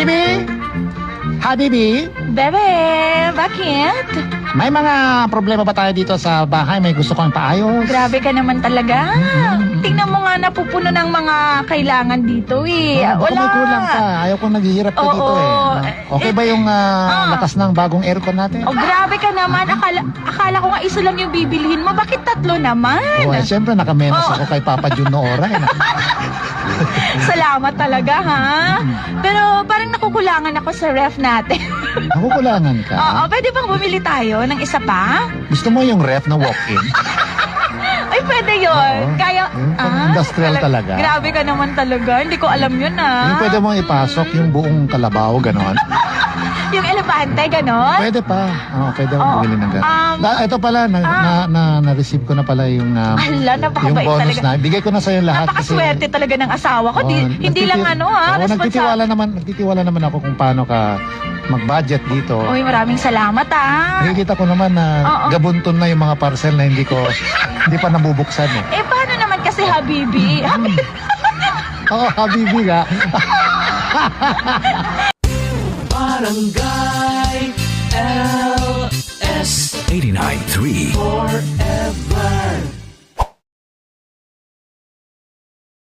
Habibi? Habibi? Bebe, bakit? May mga problema ba tayo dito sa bahay? May gusto kang paayos? Grabe ka naman talaga. Tingnan mo nga, napupuno ng mga kailangan dito eh. Baka may kulang ka. Ayaw kong naghihirap ka Oo. dito eh. Okay ba yung lakas ng bagong aircon natin? Oh, grabe ka naman. Akala ko nga isa lang yung bibilhin mo. Bakit tatlo naman? Siyempre nakamenos Oo. ako kay Papa Jun Noora. Salamat talaga, ha? Pero parang nakukulangan ako sa ref natin. Nakukulangan ka? Oo, pwede bang bumili tayo ng isa pa? Gusto mo yung ref na walk-in? Ay, pwede yun. Oo. Kaya, Yung industrial talaga. Grabe ka naman talaga. Hindi ko alam yun, Yung pwede mong ipasok yung buong kalabaw, ganon. Yung elepante, ganon? Pwede pa. Pwede mong Oo. bumili ng ganon. Ito pala, na-receive ko na pala yung, Ala, yung napakabait bonus talaga. na. Bigay ko na sa'yo lahat. Napakaswerte talaga ng asawa ko. Hindi lang nagtitiwala naman ako kung paano ka mag-budget dito. Uy, maraming salamat, Nakikita ko naman na Oo. gabunton na yung mga parcel na hindi pa nabubuksan eh. Eh, paano naman kasi, Habibi? Oo, Habibi nga. Barangay LS 89.3 Forever